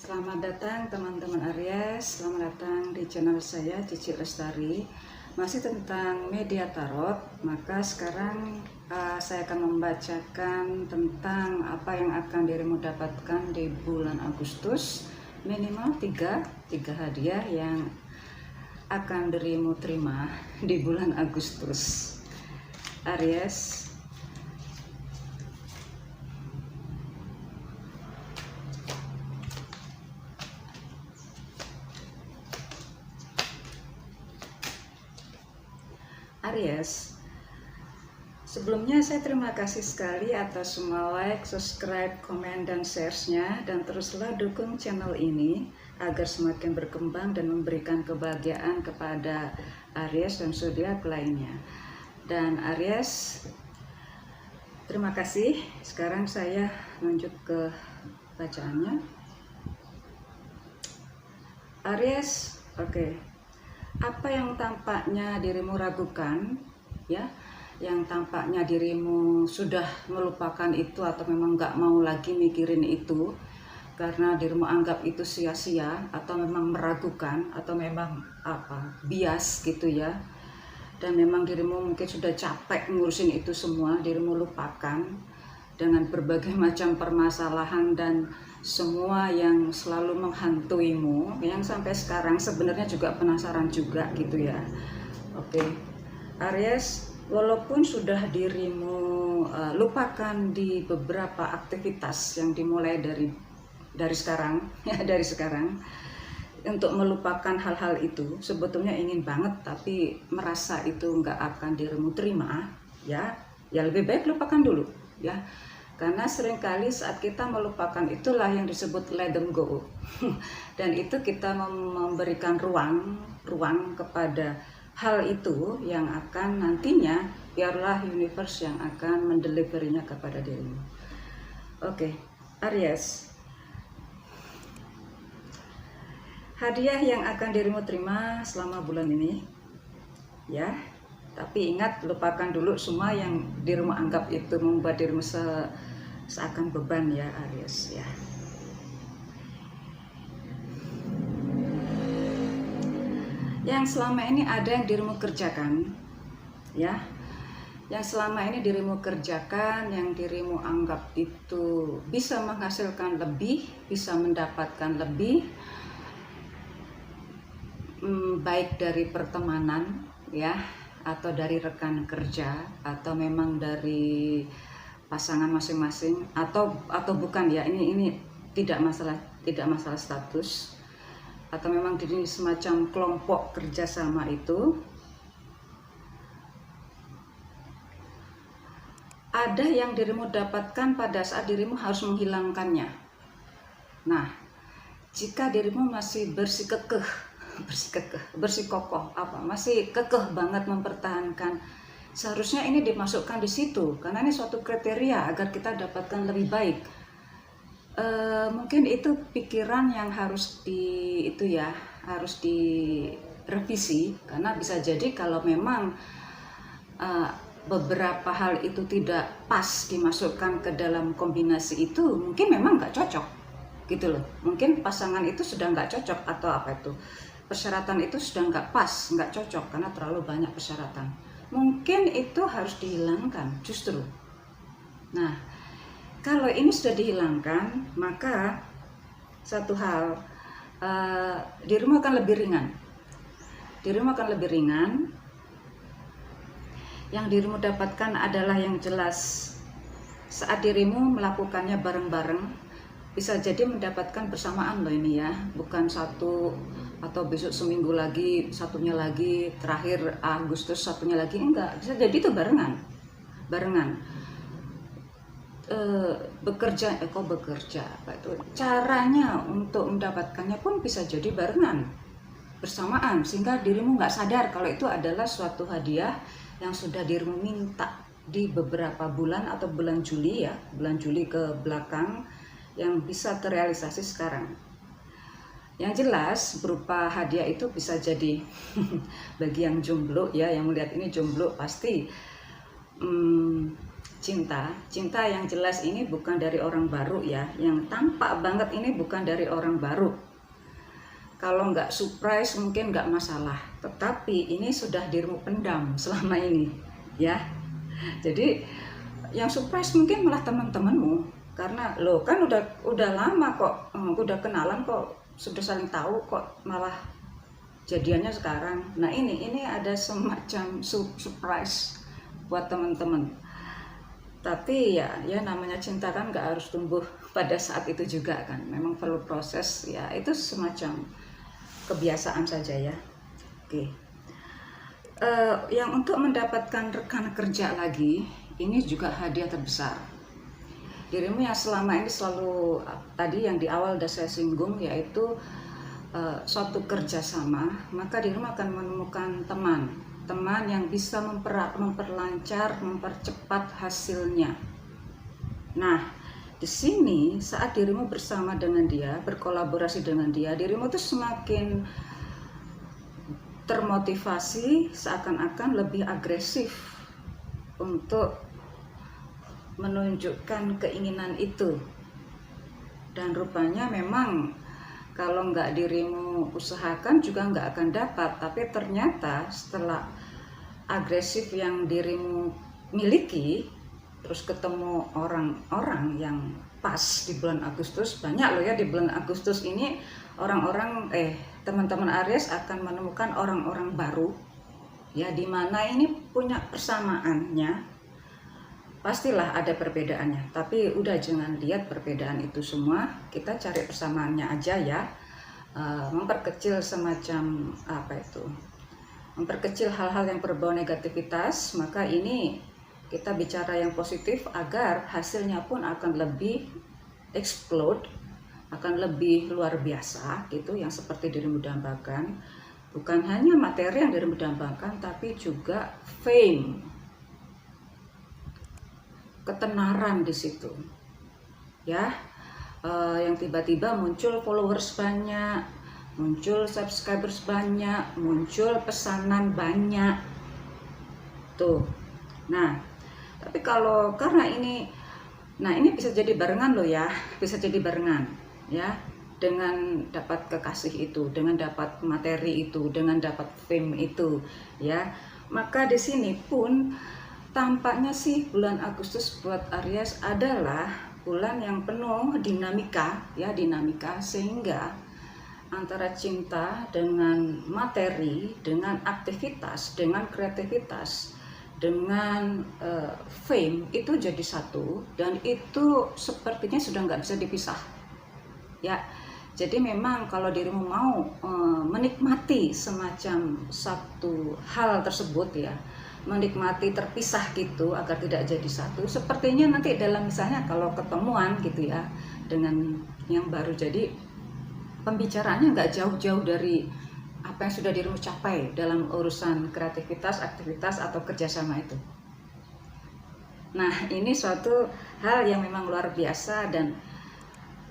Selamat datang teman-teman Aries, selamat datang di channel saya Cici Lestari. Masih tentang media tarot, maka sekarang saya akan membacakan tentang apa yang akan dirimu dapatkan di bulan Agustus. Minimal 3 hadiah yang akan dirimu terima di bulan Agustus. Aries, sebelumnya saya terima kasih sekali atas semua like, subscribe, komen, dan share-nya, dan teruslah dukung channel ini agar semakin berkembang dan memberikan kebahagiaan kepada Aries dan zodiak lainnya. Dan Aries, terima kasih. Sekarang saya lanjut ke bacaannya. Aries, oke. Apa yang tampaknya dirimu ragukan, ya, yang tampaknya dirimu sudah melupakan itu atau memang nggak mau lagi mikirin itu karena dirimu anggap itu sia-sia atau memang meragukan atau memang bias gitu ya, dan memang dirimu mungkin sudah capek ngurusin itu semua, dirimu lupakan dengan berbagai macam permasalahan dan semua yang selalu menghantuimu, yang sampai sekarang sebenarnya juga penasaran juga gitu ya. Oke, Aries, walaupun sudah dirimu lupakan di beberapa aktivitas yang dimulai dari sekarang ya, dari sekarang untuk melupakan hal-hal itu sebetulnya ingin banget, tapi merasa itu nggak akan dirimu terima ya lebih baik lupakan dulu ya. Karena seringkali saat kita melupakan itulah yang disebut let them go. Dan itu kita memberikan ruang kepada hal itu yang akan nantinya biarlah universe yang akan mendeliverinya kepada dirimu. Oke, Aries. Hadiah yang akan dirimu terima selama bulan ini ya. Tapi ingat, lupakan dulu semua yang dirimu anggap itu membuat dirimu seakan beban ya Aries ya. Yang selama ini ada yang dirimu kerjakan ya. Yang selama ini dirimu kerjakan, yang dirimu anggap itu bisa menghasilkan lebih, bisa mendapatkan lebih, baik dari pertemanan ya, atau dari rekan kerja, atau memang dari pasangan masing-masing, atau bukan ya, ini tidak masalah status, atau memang diri semacam kelompok kerjasama itu ada yang dirimu dapatkan pada saat dirimu harus menghilangkannya. Nah, jika dirimu masih bersikokoh, masih kekeh banget mempertahankan, seharusnya ini dimasukkan di situ karena ini suatu kriteria agar kita dapatkan lebih baik. Mungkin itu pikiran yang harus direvisi, karena bisa jadi kalau memang beberapa hal itu tidak pas dimasukkan ke dalam kombinasi itu, mungkin memang nggak cocok gitu loh. Mungkin pasangan itu sudah nggak cocok, atau persyaratan itu sudah nggak pas, nggak cocok karena terlalu banyak persyaratan. Mungkin itu harus dihilangkan justru. Nah, kalau ini sudah dihilangkan, maka satu hal, dirimu akan lebih ringan. Yang dirimu dapatkan adalah yang jelas saat dirimu melakukannya bareng-bareng, bisa jadi mendapatkan bersamaan loh ini ya, bukan satu atau besok seminggu lagi satunya lagi, terakhir Agustus satunya lagi, enggak, bisa jadi itu barengan. Bekerja caranya untuk mendapatkannya pun bisa jadi barengan, bersamaan, sehingga dirimu nggak sadar kalau itu adalah suatu hadiah yang sudah dirimu minta di beberapa bulan atau bulan Juli ya, bulan Juli ke belakang, yang bisa terrealisasi sekarang. Yang jelas berupa hadiah itu bisa jadi bagi yang jomblo ya, yang melihat ini jomblo pasti cinta yang jelas ini bukan dari orang baru ya, yang tampak banget ini bukan dari orang baru. Kalau nggak surprise mungkin nggak masalah, tetapi ini sudah dirimu pendam selama ini ya. Jadi yang surprise mungkin malah teman-temanmu, karena lo kan udah lama kok, udah kenalan kok, sudah saling tahu kok, malah jadiannya sekarang. Nah ini ada semacam surprise buat teman-teman. Tapi ya namanya cinta kan nggak harus tumbuh pada saat itu juga kan, memang perlu proses ya, itu semacam kebiasaan saja ya. Oke. Yang untuk mendapatkan rekan kerja lagi, ini juga hadiah terbesar. Dirimu yang selama ini selalu tadi yang di awal udah saya singgung, yaitu suatu kerjasama, maka dirimu akan menemukan teman yang bisa memperlancar, mempercepat hasilnya. Nah, di sini saat dirimu bersama dengan dia, berkolaborasi dengan dia, dirimu tuh semakin termotivasi, seakan-akan lebih agresif untuk menunjukkan keinginan itu. Dan rupanya memang kalau nggak dirimu usahakan juga nggak akan dapat. Tapi ternyata setelah agresif yang dirimu miliki, terus ketemu orang-orang yang pas di bulan Agustus, banyak loh ya di bulan Agustus ini orang-orang teman-teman Aries akan menemukan orang-orang baru ya, dimana ini punya persamaannya. Pastilah ada perbedaannya, tapi udah jangan lihat perbedaan itu semua, kita cari persamaannya aja ya. Memperkecil semacam memperkecil hal-hal yang berbau negativitas, maka ini kita bicara yang positif agar hasilnya pun akan lebih explode, akan lebih luar biasa gitu, yang seperti dirimu dambakan. Bukan hanya materi yang dirimu dambakan, tapi juga fame, ketenaran di situ ya, yang tiba-tiba muncul followers banyak, muncul subscribers banyak, muncul pesanan banyak tuh. Nah tapi kalau karena ini bisa jadi barengan loh ya, bisa jadi barengan ya, dengan dapat kekasih itu, dengan dapat materi itu, dengan dapat fame itu ya. Maka di sini pun tampaknya sih bulan Agustus buat Aries adalah bulan yang penuh dinamika ya, dinamika, sehingga antara cinta dengan materi, dengan aktivitas, dengan kreativitas, dengan fame itu jadi satu, dan itu sepertinya sudah nggak bisa dipisah ya. Jadi memang kalau dirimu mau menikmati semacam satu hal tersebut ya, menikmati terpisah gitu agar tidak jadi satu, sepertinya nanti dalam misalnya kalau ketemuan gitu ya dengan yang baru, jadi pembicaraannya nggak jauh-jauh dari apa yang sudah dirimu capai dalam urusan kreativitas, aktivitas atau kerjasama itu. Nah ini suatu hal yang memang luar biasa, dan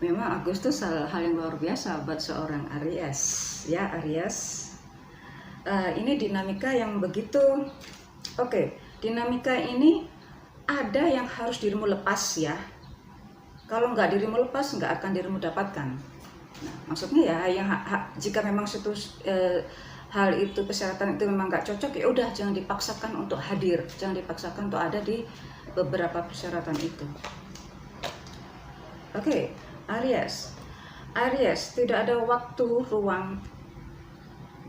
memang Agustus hal yang luar biasa buat seorang Aries ya. Aries ini dinamika yang begitu. Oke, dinamika ini ada yang harus dirimu lepas ya. Kalau nggak dirimu lepas, nggak akan dirimu dapatkan. Nah, maksudnya ya, yang jika memang hal itu, persyaratan itu memang nggak cocok, ya udah jangan dipaksakan untuk hadir, jangan dipaksakan untuk ada di beberapa persyaratan itu. Oke, Aries, tidak ada waktu ruang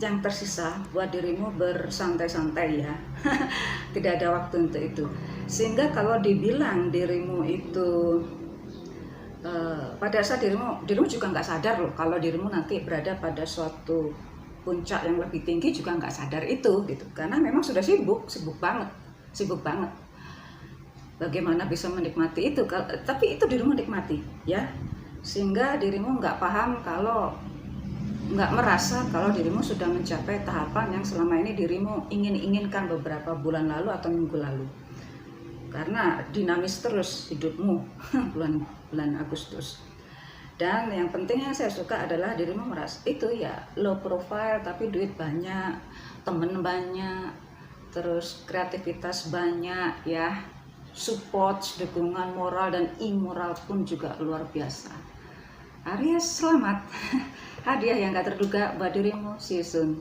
yang tersisa buat dirimu bersantai-santai ya. Tidak ada waktu untuk itu, sehingga kalau dibilang dirimu itu pada saat dirimu juga nggak sadar loh, kalau dirimu nanti berada pada suatu puncak yang lebih tinggi juga nggak sadar itu gitu, karena memang sudah sibuk banget. Bagaimana bisa menikmati itu? Tapi itu dirimu nikmati ya, sehingga dirimu nggak paham kalau nggak merasa kalau dirimu sudah mencapai tahapan yang selama ini dirimu inginkan beberapa bulan lalu atau minggu lalu, karena dinamis terus hidupmu bulan Agustus. Dan yang penting yang saya suka adalah dirimu merasa itu ya low profile tapi duit banyak, temen banyak, terus kreativitas banyak ya. support, dukungan moral dan immoral pun juga luar biasa. Aries, selamat. Hadiah yang gak terduga buat dirimu. See you soon.